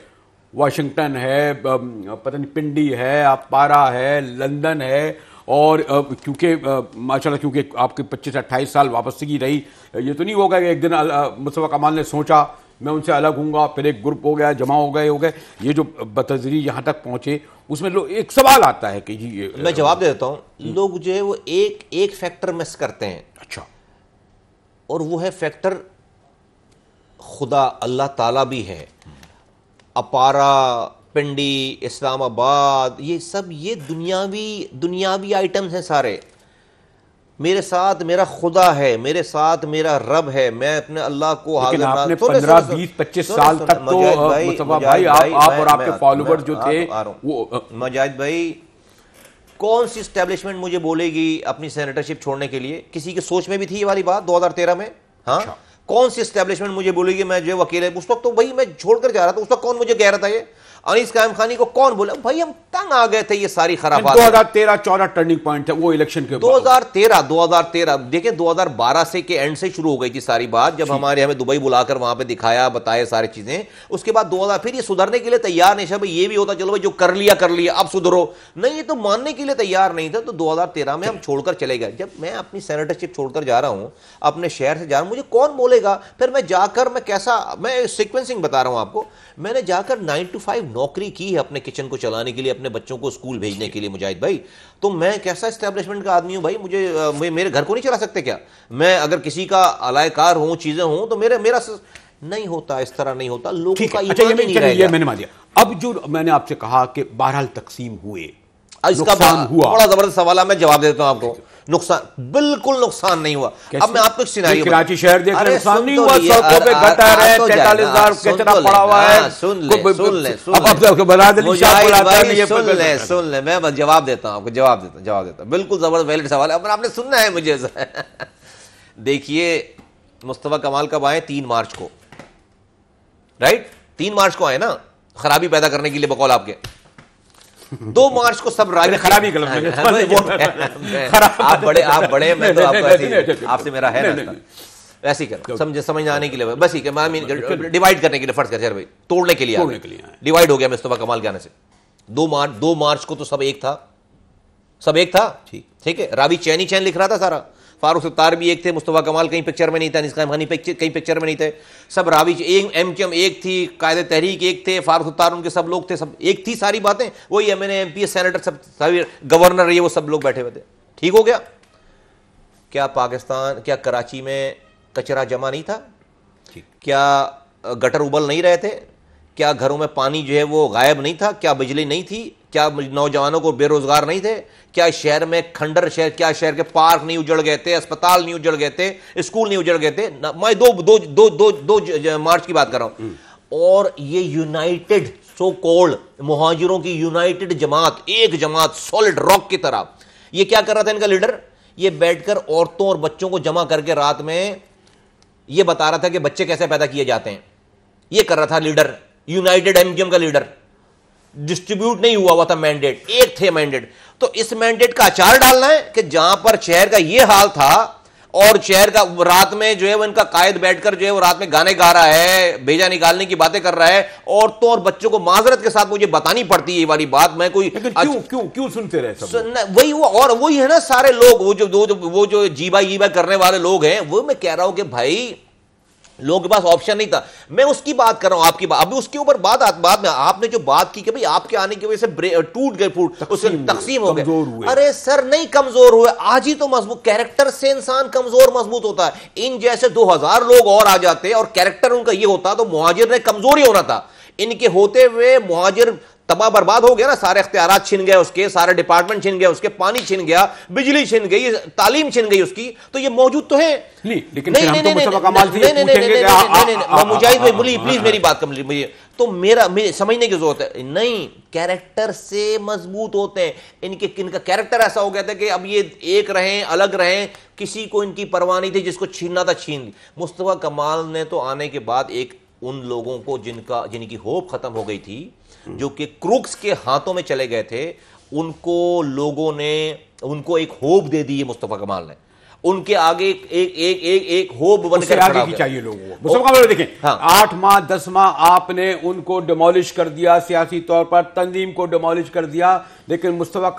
واشنگٹن ہے, پتہ نہیں پنڈی ہے, اپارا ہے, لندن ہے, اور کیونکہ ماشاءاللہ کیونکہ آپ کے 25-28 سال وابستگی رہی, یہ تو نہیں ہوگا کہ ایک دن مصطفیٰ کمال نے سوچا میں ان سے الگ ہوں گا, پھر ایک گروپ ہو گیا, جمع ہو گئے. یہ جو بتدریج یہاں تک پہنچے, اس میں لوگ ایک سوال آتا ہے کہ جی, میں جواب دے دیتا ہوں. لوگ جو ہے وہ ایک فیکٹر مس کرتے ہیں. اچھا, اور وہ ہے فیکٹر خدا, اللہ تعالیٰ بھی ہے. اپارا, پنڈی, اسلام آباد, یہ سب یہ دنیاوی آئٹمز ہیں سارے. میرے ساتھ میرا خدا ہے, میرے ساتھ میرا رب ہے. میں اپنے اللہ کو لیکن آپ نے 15-20-25 سال تک تو مصطفیٰ بھائی آپ اور آپ کے فالوور جو تھے وہ, مجاہد بھائی کون سی اسٹیبلشمنٹ مجھے بولے گی اپنی سینیٹرشپ چھوڑنے کے لیے؟ کسی کی سوچ میں بھی تھی یہ والی بات 2013 میں؟ ہاں, کون سی اسٹیبلشمنٹ مجھے بولے گی میں جو وکیل ہے؟ اس وقت تو بھائی میں چھوڑ کر جا رہا تھا, اس وقت کون مجھے کہہ رہا تھا یہ؟ انیس قائم خانی کو کون بولا؟ بھائی ہم تنگ آ گئے تھے یہ ساری خرابات. 2013-14 ٹرننگ پوائنٹ تھا وہ الیکشن کے 2013 دیکھیں 2012 سے کے اینڈ سے شروع ہو گئی تھی ساری بات, جب ہمیں دبئی بلا کر وہاں پہ دکھایا, بتایا ساری چیزیں. اس کے بعد 2000 پھر یہ سدھرنے کے لیے تیار نہیں تھا. بھائی یہ بھی ہوتا چلو بھائی جو کر لیا اب سدھرو, نہیں, یہ تو ماننے کے لیے تیار نہیں تھا. تو 2013 میں ہم چھوڑ کر چلے گئے. جب میں اپنی سینیٹرشپ چھوڑ کر جا رہا ہوں, اپنے شہر سے جا رہا ہوں, مجھے کون بولے گا؟ پھر میں جا کر میں سیکوینسنگ بتا رہا ہوں آپ کو. میں نے جا کر 9 to 5 نوکری کی ہے اپنے کچن کو چلانے کے لیے, اپنے بچوں کو اسکول بھیجنے کے لیے. مجاہد بھائی تو میں کیسا اسٹیبلشمنٹ کا آدمی ہوں بھائی؟ مجھے میرے گھر کو نہیں چلا سکتے کیا؟ میں اگر کسی کا علائے کار ہوں, چیزیں ہوں, تو میرا نہیں ہوتا, اس طرح نہیں ہوتا. لوگوں کا ایمان نہیں رہے گا. میں نے مان لیا. اب جو میں نے آپ سے کہا کہ بہرحال تقسیم ہوئے, اس کا بڑا زبردست سوال ہے, میں جواب دیتا ہوں آپ کو. نقصان بالکل نقصان نہیں ہوا. اب میں آپ کو سیناریو, کراچی شہر دیکھ رہے نقصان نہیں ہوا, سڑکوں پہ گٹر ہے, 43,000 کچرا پڑا ہوا ہے. سن لیں, میں جواب دیتا ہوں آپ کو, جواب دیتا ہوں. بالکل زبردست ویلڈ سوال ہے, آپ نے سننا ہے مجھے. دیکھیے مصطفیٰ کمال کب آئے؟ 3 مارچ کو, رائٹ, 3 مارچ کو آئے نا, خرابی پیدا کرنے کے لیے بقول آپ کے. 2 مارچ کو سب خرابی آپ بڑے میں تو آپ سے میرا ہے نا, ایسے ہی کرو سمجھ آنے کے لیے, بس ہی ڈیوائڈ کرنے کے لیے, فرض کر بھائی توڑنے کے لیے ڈیوائڈ ہو گیا مصطفیٰ کمال کے آنے سے. 2 مارچ کو تو سب ایک تھا, ٹھیک ہے. راوی چین لکھ رہا تھا سارا, فاروق ستار بھی ایک تھے, مصطفیٰ کمال کہیں پکچر میں نہیں تھا, انیس قائم خانی کہیں پکچر میں نہیں تھے, سب راوی ایم کیو ایم ایک تھی, قائد تحریک ایک تھے, فاروق ستار ان کے سب لوگ تھے, سب ایک تھی ساری باتیں. وہی ایم این اے, ایم پی, سینیٹر, سب گورنر, یہ وہ سب لوگ بیٹھے ہوئے تھے. ٹھیک ہو گیا. کیا پاکستان، کیا کراچی میں کچرا جمع نہیں تھا؟ کیا گٹر ابل نہیں رہے تھے؟ کیا گھروں میں پانی جو ہے وہ غائب نہیں تھا؟ کیا بجلی نہیں تھی؟ کیا نوجوانوں کو بے روزگار نہیں تھے؟ کیا شہر میں کھنڈر شہر، کیا شہر کے پارک نہیں اجڑ گئے تھے، اسپتال نہیں اجڑ گئے تھے، اسکول نہیں اجڑ گئے تھے؟ میں دو مارچ کی بات کر رہا ہوں. اور یہ یونائٹڈ سو کولڈ مہاجروں کی یونائٹڈ جماعت، ایک جماعت سولڈ راک کی طرح، یہ کیا کر رہا تھا ان کا لیڈر؟ یہ بیٹھ کر عورتوں اور بچوں کو جمع کر کے رات میں یہ بتا رہا تھا کہ بچے کیسے پیدا کیے جاتے ہیں. یہ کر رہا تھا leader, united M Q M کا لیڈر. ڈسٹریبیوٹ نہیں ہوا تھا مینڈیٹ، ایک تھے مینڈیٹ. تو اس مینڈیٹ کا اچار ڈالنا ہے کہ جہاں پر شہر کا یہ حال تھا اور شہر کا رات میں جو ہے وہ ان کا قائد بیٹھ کر جو ہے وہ رات میں گانے گا رہا ہے، بھیجا نکالنے کی باتیں کر رہا ہے، عورتوں اور بچوں کو معذرت کے ساتھ مجھے بتانی پڑتی ہے یہ والی بات. میں کوئی کیوں سنتے رہے سب وہی اور وہی ہے نا سارے لوگ، وہ جو جی بائی کرنے والے لوگ ہیں. وہ میں کہہ رہا ہوں کہ بھائی لوگوں کے پاس آپشن نہیں تھا. میں اس کی بات کر رہا ہوں، آپ کی بات ابھی اس کے اوپر بعد میں آپ نے جو بات کی کہ بھئی آپ کے آنے کی وجہ سے ٹوٹ گئے، تقسیم ہو گئے. ارے سر نہیں کمزور ہوئے، آج ہی تو مضبوط، کیریکٹر سے انسان کمزور مضبوط ہوتا ہے. ان جیسے 2000 لوگ اور آ جاتے اور کیریکٹر ان کا یہ ہوتا تو مہاجر نے کمزور ہی ہونا تھا. ان کے ہوتے ہوئے مہاجر تباہ برباد ہو گیا نا. سارے اختیارات چھن گئے اس کے، سارے ڈپارٹمنٹ چھن گئے اس کے، پانی چھن گیا، بجلی چھن گئی، تعلیم چھن گئی اس کی. تو یہ موجود تو ہے. لیکن مجاہد بھائی بولیے پلیز میری بات کمپلیٹ. تو میرا سمجھنے کی ضرورت ہے. نہیں، کیریکٹر سے مضبوط ہوتے ہیں. ان کا کیریکٹر ایسا ہو گیا تھا کہ اب یہ ایک رہیں، الگ رہیں، کسی کو ان کی پرواہ نہیں تھی. جس کو چھیننا تھا چھین لی. مصطفیٰ کمال نے تو آنے کے بعد ایک ان لوگوں کو جن کی ہوپ ختم ہو گئی تھی، جو کہ کروکس کے ہاتھوں میں چلے گئے تھے، ان کو لوگوں نے ان کو ایک ہوپ دے دی ہے. مصطفیٰ کمال نے ان کے آگے ایک ہوپ بن کر آگے کی چاہیے لوگوں کو. مصطفیٰ کمال دیکھیں 8 ماہ 10 ماہ آپ نے ان کو ڈیمولش کر دیا، سیاسی طور پر تنظیم کو ڈیمولش کر دیا. لیکن مصطفیٰ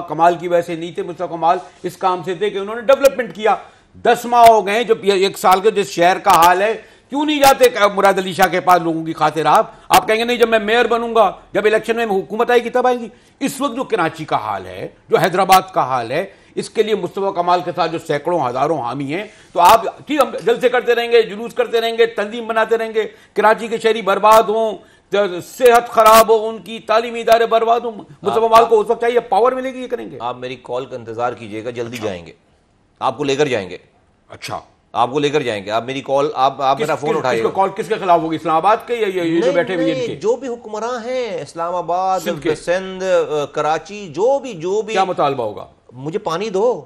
کمال کی وجہ سے نہیں تھے. مصطفیٰ کمال اس کام سے تھے کہ انہوں نے ڈیولپمنٹ کیا. 10 ماہ ہو گئے جب 1 سال کے جس شہر کا حال ہے. کیوں نہیں جاتے مراد علی شاہ کے پاس لوگوں کی خاطر؟ آپ کہیں گے نہیں جب میں میئر بنوں گا، جب الیکشن میں حکومت آئے گی تب آئیں گی. اس وقت جو کراچی کا حال ہے، جو حیدرآباد کا حال ہے، اس کے لیے مصطفیٰ کمال کے ساتھ جو سینکڑوں ہزاروں حامی ہیں، تو آپ ٹھیک ہم جلسے کرتے رہیں گے، جلوس کرتے رہیں گے، تنظیم بناتے رہیں گے. کراچی کے شہری برباد ہوں، صحت خراب ہو، ان کی تعلیمی ادارے برباد ہوں، مصطفیٰ کمال کو اس وقت چاہیے پاور ملے گی، یہ کریں گے. آپ میری کال کا انتظار کیجئے گا، جلدی جائیں گے، آپ کو لے کر جائیں گے. اچھا، آپ کو لے کر جائیں گے. آپ میری کال، آپ میرا فون اٹھائیے. کال کس کے خلاف ہوگی؟ اسلام آباد کے یا یہ جو بیٹھے ہوئے ان کے؟ جو بھی حکمراں ہیں، اسلام آباد، سندھ، کراچی، جو بھی کیا مطالبہ ہوگا؟ مجھے پانی دو،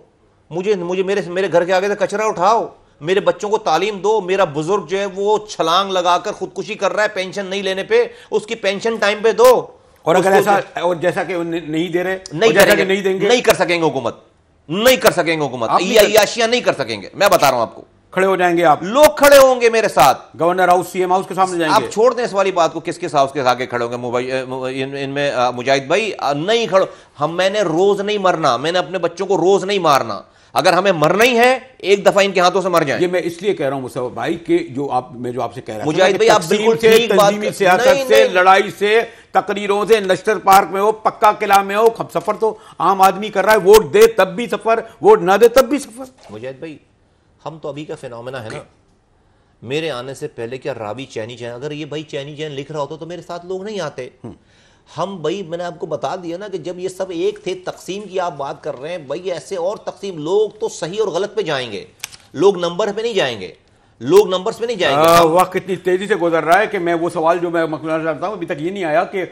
مجھے میرے گھر کے آگے سے کچرا اٹھاؤ، میرے بچوں کو تعلیم دو. میرا بزرگ جو ہے وہ چھلانگ لگا کر خودکشی کر رہا ہے پینشن نہیں لینے پہ، اس کی پینشن ٹائم پہ دو. اور اگر ایسا اور جیسا کہ نہیں دے رہے، نہیں دیں گے، نہیں کر سکیں گے حکومت، نہیں کر سکیں گے حکومت، یہ عیاشیاں نہیں کر سکیں گے. میں بتا رہا ہوں آپ کو. کھڑے ہو جائیں گے آپ؟ لوگ کھڑے ہوں گے میرے ساتھ. Governor house, C M house کے سامنے جائیں گے؟ آپ چھوڑ دیں اس والی بات کو، کس ہاؤس کے آگے کھڑے ہوں گے. ان میں مجاہد بھائی نہیں کھڑو. میں نے روز نہیں مرنا، میں نے اپنے بچوں کو روز نہیں مارنا. اگر ہمیں مرنا ہی ہے ایک دفعہ ان کے ہاتھوں سے مر جائیں. یہ میں اس لیے کہہ رہا ہوں مصطفیٰ بھائی کہ جو میں آپ سے کہہ رہا ہوں مجاہد بھائی، آپ بالکل ٹھیک بات، تنظیمی سیاست سے، لڑائی سے، تقریروں سے، لشکر پارک میں ہو، پکا قلعہ میں ہو، سفر تو عام آدمی کر رہا ہے. ووٹ دے تب بھی سفر، ووٹ نہ دے تب بھی سفر. مجاہد بھائی، ہم تو ابھی کا فینومینا ہے نا. میرے آنے سے پہلے کیا راوی چینی جین، اگر یہ بھائی چینی جین لکھ رہا ہوتا تو میرے ساتھ لوگ نہیں آتے. ہم بھائی میں نے آپ کو بتا دیا نا کہ جب یہ سب ایک تھے، تقسیم کی آپ بات کر رہے ہیں بھائی، ایسے اور تقسیم. لوگ تو صحیح اور غلط پہ جائیں گے، لوگ نمبر پہ نہیں جائیں گے، لوگ نمبرز پہ نہیں جائیں گے. وقت اتنی تیزی سے گزر رہا ہے کہ میں وہ سوال جو میں مکمل کرتا ہوں، ابھی تک یہ نہیں آیا کہ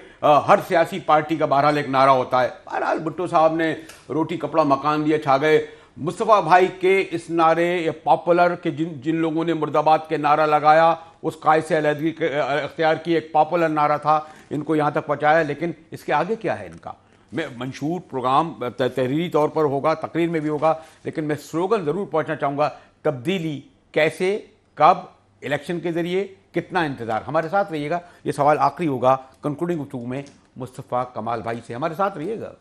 ہر سیاسی پارٹی کا بہرحال ایک نعرہ ہوتا ہے. بہرحال بھٹو صاحب نے روٹی کپڑا مکان دیا، چھا گئے. مصطفیٰ بھائی کے اس نعرے یا پاپولر کے جن لوگوں نے مرد آباد کے نعرہ لگایا، اس قائد سے علیحدگی اختیار کی، ایک پاپولر نعرہ تھا، ان کو یہاں تک پہنچایا. لیکن اس کے آگے کیا ہے ان کا؟ میں منشور پروگرام تحریری طور پر ہوگا، تقریر میں بھی ہوگا، لیکن میں سلوگن ضرور پہنچنا چاہوں گا. تبدیلی کیسے، کب، الیکشن کے ذریعے، کتنا انتظار. ہمارے ساتھ رہیے گا. یہ سوال آخری ہوگا کنکلوڈنگ گفتگو میں مصطفیٰ کمال بھائی سے. ہمارے ساتھ رہیے گا.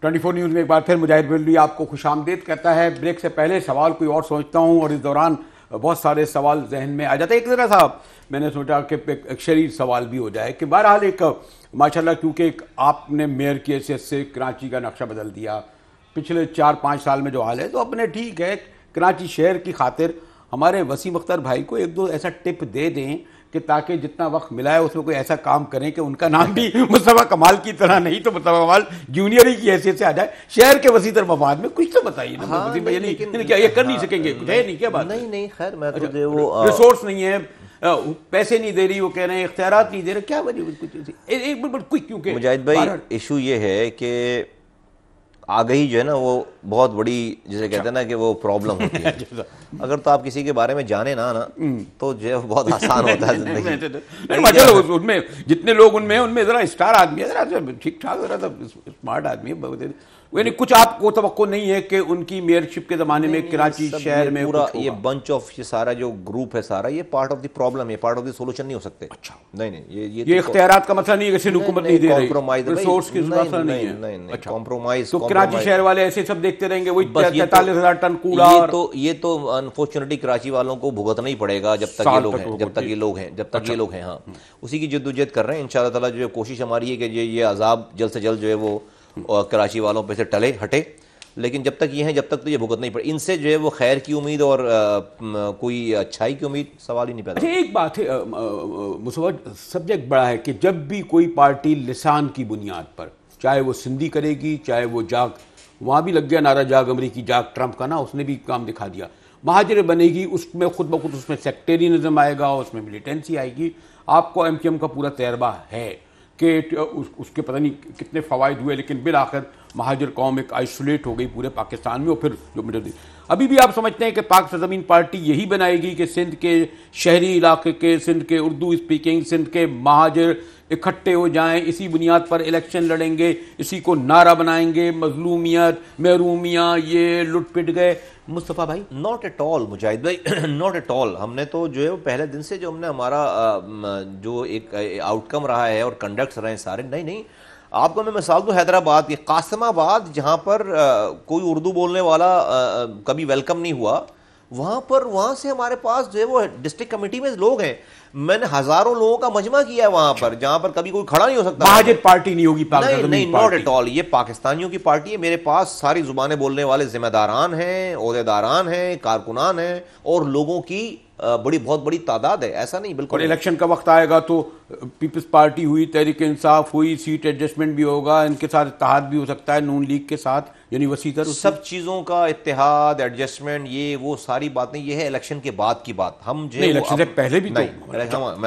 24 نیوز میں ایک بار پھر مجاہد بریلوی آپ کو خوش آمدید کہتا ہے. بریک سے پہلے سوال کوئی اور سوچتا ہوں اور اس دوران بہت سارے سوال ذہن میں آ جاتے ہیں. ایک ذرا صاحب میں نے سوچا کہ ایک شریر سوال بھی ہو جائے کہ بہرحال ایک ماشاءاللہ کیونکہ آپ نے میئر کی حیثیت سے کراچی کا نقشہ بدل دیا پچھلے 4-5 سال میں جو حال ہے, تو اپنے ٹھیک ہے کراچی شہر کی خاطر ہمارے وسیم اختر بھائی کو ایک دو ایسا ٹپ دے دیں کہ تاکہ جتنا وقت ملا ہے اس میں کوئی ایسا کام کریں کہ ان کا نام بھی مصطفیٰ کمال کی طرح نہیں تو مصطفیٰ کمال جونیئر ہی کی حیثیت سے آ جائے شہر کے وسیع تر مفاد میں. کچھ تو بتائیے نا وسیم بھائی. نہیں کیا یہ کر نہیں سکیں گے؟ کچھ ہے نہیں کیا بات؟ نہیں خیر میں تو وہ ریسورس نہیں ہے, پیسے نہیں دے رہی, وہ کہہ رہے ہیں اختیارات نہیں دے رہے, کیا وجہ کچھ ایک کوئی کیونکہ مجاہد بھائی ایشو یہ ہے کہ آگہی جو ہے نا وہ بہت بڑی جسے کہتے ہیں نا کہ وہ پرابلم ہوتی ہے. اگر تو آپ کسی کے بارے میں جانے نا تو جو ہے بہت آسان ہوتا ہے زندگی. ان میں جتنے لوگ ان میں ذرا اسٹار آدمی ہے, ذرا ٹھیک ٹھاک ذرا اسمارٹ آدمی ہے, یعنی کچھ آپ کو توقع نہیں ہے کہ ان کی میئرشپ کے زمانے میں کراچی شہر میں پورا یہ بنچ آف یہ سارا جو گروپ ہے سارا یہ پارٹ آف دی پرابلم ہے, پارٹ آف دی سولوشن نہیں ہو سکتے. اچھا نہیں یہ اختیارات کا مسئلہ نہیں ہے کہ حکومت نہیں دے رہی, ریسورس کی مسئلہ نہیں ہے. کمپرومائز تو کراچی شہر والے ایسے سب دیکھتے رہیں گے وہی 43,000 ٹن کوڑا. یہ تو انفارچونیٹلی کراچی والوں کو بھگتنا ہی پڑے گا جب تک یہ لوگ ہیں. ہاں اسی کی جدوجہد کر رہے ہیں انشاءاللہ تعالیٰ. جو کوشش ہماری ہے کہ یہ عذاب جلد سے جلد جو ہے وہ کراچی والوں پہ سے ہٹے, لیکن جب تک یہ ہیں جب تک تو یہ بھگت نہیں پڑے. ان سے جو ہے وہ خیر کی امید اور کوئی اچھائی کی امید سوال ہی نہیں پیدا. ایک بات ہے مصور, سبجیکٹ بڑا ہے کہ جب بھی کوئی پارٹی لسان کی بنیاد پر, چاہے وہ سندھی کرے گی چاہے وہ جاگ, وہاں بھی لگ گیا نعرہ جاگ امریکی جاگ ٹرمپ کا نا, اس نے بھی کام دکھا دیا. مہاجر بنے گی اس میں خود بخود اس میں سیکٹیرینزم آئے گا, اس میں ملیٹنسی آئے گی. آپ کو ایم کیو ایم کا پورا تجربہ ہے کہ اس کے پتہ نہیں کتنے فوائد ہوئے, لیکن بالآخر مہاجر قوم ایک آئسولیٹ ہو گئی پورے پاکستان میں. اور پھر جو ابھی بھی آپ سمجھتے ہیں کہ پاک سرزمین پارٹی یہی بنائے گی کہ سندھ کے شہری علاقے کے, سندھ کے اردو اسپیکنگ, سندھ کے مہاجر اکٹھے ہو جائیں, اسی بنیاد پر الیکشن لڑیں گے, اسی کو نعرہ بنائیں گے, مظلومیت محرومیاں یہ لٹ پٹ گئے؟ مصطفیٰ بھائی ناٹ ایٹ آل مجاہد بھائی, ناٹ ایٹ آل. ہم نے تو جو ہے وہ پہلے دن سے جو ہم نے ہمارا جو ایک آؤٹ کم رہا ہے اور کنڈکٹس رہے ہیں سارے, نہیں آپ کو میں مثال دوں حیدرآباد کی, قاسم آباد جہاں پر کوئی اردو بولنے والا کبھی ویلکم نہیں ہوا, وہاں سے ہمارے پاس جو ہے وہ ڈسٹرکٹ کمیٹی میں لوگ ہیں. میں نے ہزاروں لوگوں کا مجمع کیا ہے وہاں پر جہاں پر کبھی کوئی کھڑا نہیں ہو سکتا. مہاجر پارٹی نہیں ہوگی, نہیں ناٹ ایٹ آل. یہ پاکستانیوں کی پارٹی ہے. میرے پاس ساری زبانیں بولنے والے ذمہ داران ہیں, عہدیداران ہیں, کارکنان ہیں اور لوگوں کی بہت بڑی تعداد ہے. ایسا نہیں بالکل. الیکشن کا وقت آئے گا تو پیپلز پارٹی ہوئی, تحریک انصاف ہوئی, سیٹ ایڈجسٹمنٹ بھی ہوگا, ان کے ساتھ اتحاد بھی ہو سکتا ہے نون لیگ کے ساتھ, یعنی وسیع تر سب چیزوں کا اتحاد ایڈجسٹمنٹ یہ وہ ساری باتیں یہ ہے الیکشن کے بعد کی بات. ہم جو الیکشن سے پہلے بھی میں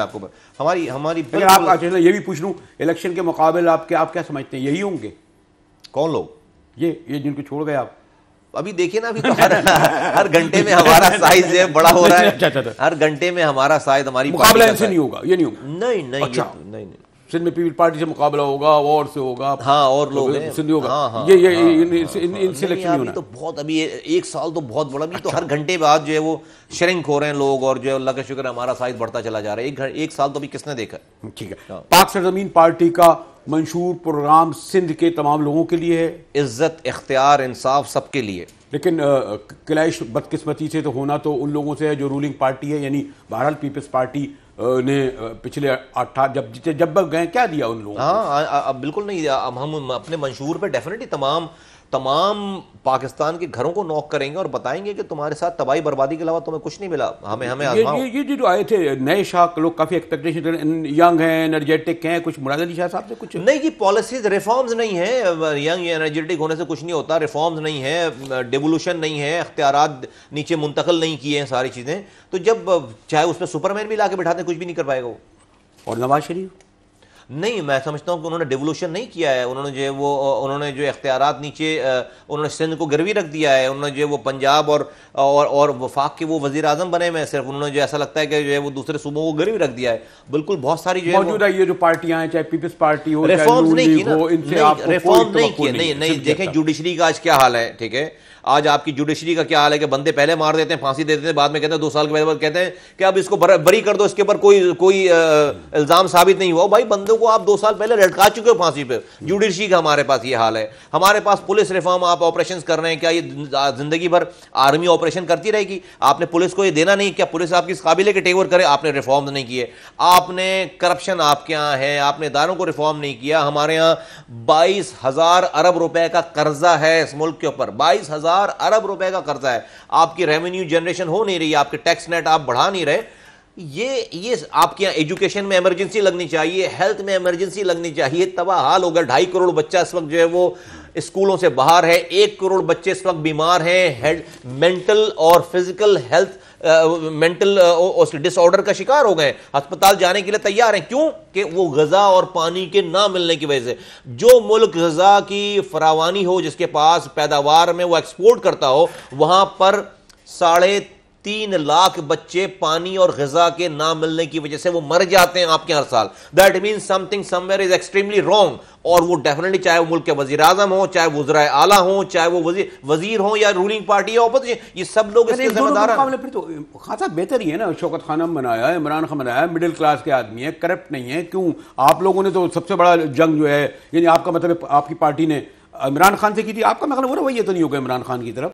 آپ کو ہماری آپ یہ بھی پوچھ لوں, الیکشن کے مقابل آپ کیا سمجھتے ہیں یہی ہوں گے کون لوگ یہ جن کو چھوڑ گئے آپ؟ ابھی دیکھیں نا, ابھی تو ہر گھنٹے میں ہمارا سائز جو ہے بڑا ہو رہا ہے. ہر گھنٹے میں ہمارا سائز ہماری مقابلہ ان سے نہیں ہوگا, یہ نہیں ہوگا. نہیں سندھ میں پیپل پارٹی سے مقابلہ ہوگا, اور سے ہوگا, ہاں اور لوگ سندھی ہوگا, یہ ان سے الیکشن نہیں ہونا. تو بہت ابھی ایک سال تو بہت بڑا, بھی تو ہر گھنٹے بعد جو ہے وہ شرنک ہو رہے ہیں لوگ, اور جو ہے اللہ کا شکر ہے ہمارا سائز بڑھتا چلا جا رہا ہے. ایک سال تو ابھی کس نے دیکھا. ٹھیک ہے, پاک سرزمین پارٹی کا منشور پروگرام سندھ کے تمام لوگوں کے لیے ہے, عزت اختیار انصاف سب کے لیے. لیکن کلیش بدقسمتی سے تو ہونا تو ان لوگوں سے ہے جو رولنگ پارٹی ہے, یعنی بہرحال پیپلز پارٹی نے پچھلے جب گئے کیا دیا ان لوگوں. ہاں بالکل نہیں, ہم اپنے منشور پہ ڈیفینیٹلی تمام پاکستان کے گھروں کو نوک کریں گے اور بتائیں گے کہ تمہارے ساتھ تباہی بربادی کے علاوہ تمہیں کچھ نہیں ملا. یہ جو آئے تھے نئے شاہ لوگ کافی ایکسپیکٹیشن, ینگ ہیں, انرجیٹک ہیں, کچھ مراد علی شاہ صاحب سے کچھ نہیں جی. پالیسیز ریفارمز نہیں ہیں, ینگ یا انرجیٹک ہونے سے کچھ نہیں ہوتا. ریفارمز نہیں ہے, ڈیولوشن نہیں ہے, اختیارات نیچے منتقل نہیں کیے ہیں ساری چیزیں. تو جب چاہے اس میں سپر مین بھی لا کے بٹھاتے ہیں کچھ بھی نہیں کر پائے گا وہ. اور نواز شریف نہیں, میں سمجھتا ہوں کہ انہوں نے ڈیولوشن نہیں کیا ہے. انہوں نے جو اختیارات نیچے انہوں نے سندھ کو گروی رکھ دیا ہے. انہوں نے جو وہ پنجاب اور وفاق کے وہ وزیر اعظم بنے ہوئے صرف, انہوں نے جو ایسا لگتا ہے کہ جو ہے وہ دوسرے صوبوں کو گروی رکھ دیا ہے. بالکل بہت ساری جو ہے موجودہ یہ جو پارٹیاں ہیں, چاہے پیپلز پارٹی ہو, ریفارمز نہیں کی نا, ان سے آپ ریفارم نہیں کیے. نہیں دیکھیں جوڈیشری کا آج کیا حال ہے, ٹھیک ہے, آج آپ کی جوڈیشری کا کیا حال ہے کہ بندے پہلے مار دیتے ہیں, پھانسی دے دیتے ہیں, بعد میں کہتے ہیں 2 سال کے بعد کہتے ہیں کہ اب اس کو بری کر دو, اس کے اوپر کوئی الزام ثابت نہیں ہوا. بھائی بندوں کو آپ 2 سال پہلے لٹکا چکے ہو پھانسی پہ. جوڈیشری کا ہمارے پاس یہ حال ہے. ہمارے پاس پولیس ریفارم آپ آپریشن کر رہے ہیں, کیا یہ زندگی بھر آرمی آپریشن کرتی رہے گی؟ آپ نے پولیس کو یہ دینا نہیں, کیا پولیس آپ کی اس قابل ہے کہ ٹیک اوور کرے؟ آپ نے ریفارم نہیں کیے. آپ نے کرپشن آپ کے یہاں ہے, آپ نے اداروں کو ریفارم نہیں کیا. ہمارے یہاں 22,000 ارب روپے کا قرضہ ہے اس ملک کے اوپر, 22,000 ارب روپے کا قرضہ ہے. آپ کی ریونیو جنریشن ہو نہیں رہی, آپ کے ٹیکس نیٹ آپ بڑھا نہیں رہے. یہ آپ کے یہاں ایجوکیشن میں ایمرجنسی لگنی چاہیے, ہیلتھ میں ایمرجنسی لگنی چاہیے. تباہ حال ہو گیا. 2.5 کروڑ بچہ اس وقت جو ہے وہ اسکولوں سے باہر ہے. 1 کروڑ بچے اس وقت بیمار ہیں, مینٹل اور فزیکل ہیلتھ مینٹل ڈس آرڈر کا شکار ہو گئے, ہسپتال جانے کے لیے تیار ہیں. کیوں؟ کہ وہ غذا اور پانی کے نہ ملنے کی وجہ سے. جو ملک غذا کی فراوانی ہو, جس کے پاس پیداوار میں وہ ایکسپورٹ کرتا ہو, وہاں پر 3.5 لاکھ بچے پانی اور غذا کے نہ ملنے کی وجہ سے وہ مر جاتے ہیں آپ کے ہر سال. That means some thing some where is extremely wrong. اور وہ ڈیفینیٹلی چاہے وہ ملک کے وزیر اعظم ہوں, چاہے وزرائے اعلیٰ ہوں, چاہے وہ وزیر ہوں یا رولنگ پارٹی یا اپوزیشن, یہ سب لوگ اس کے ذمہ دار ہیں. پھر تو خان صاحب بہتر ہی ہے نا. شوکت خانم بنایا ہے, عمران خان بنایا ہے, مڈل کلاس کے آدمی ہے, کرپٹ نہیں ہے. کیوں آپ لوگوں نے تو سب سے بڑا جنگ جو ہے, یعنی آپ کا مطلب آپ کی پارٹی نے عمران خان سے کی تھی, آپ کا مطلب وہ رویہ تو نہیں ہوگا عمران خان کی طرف؟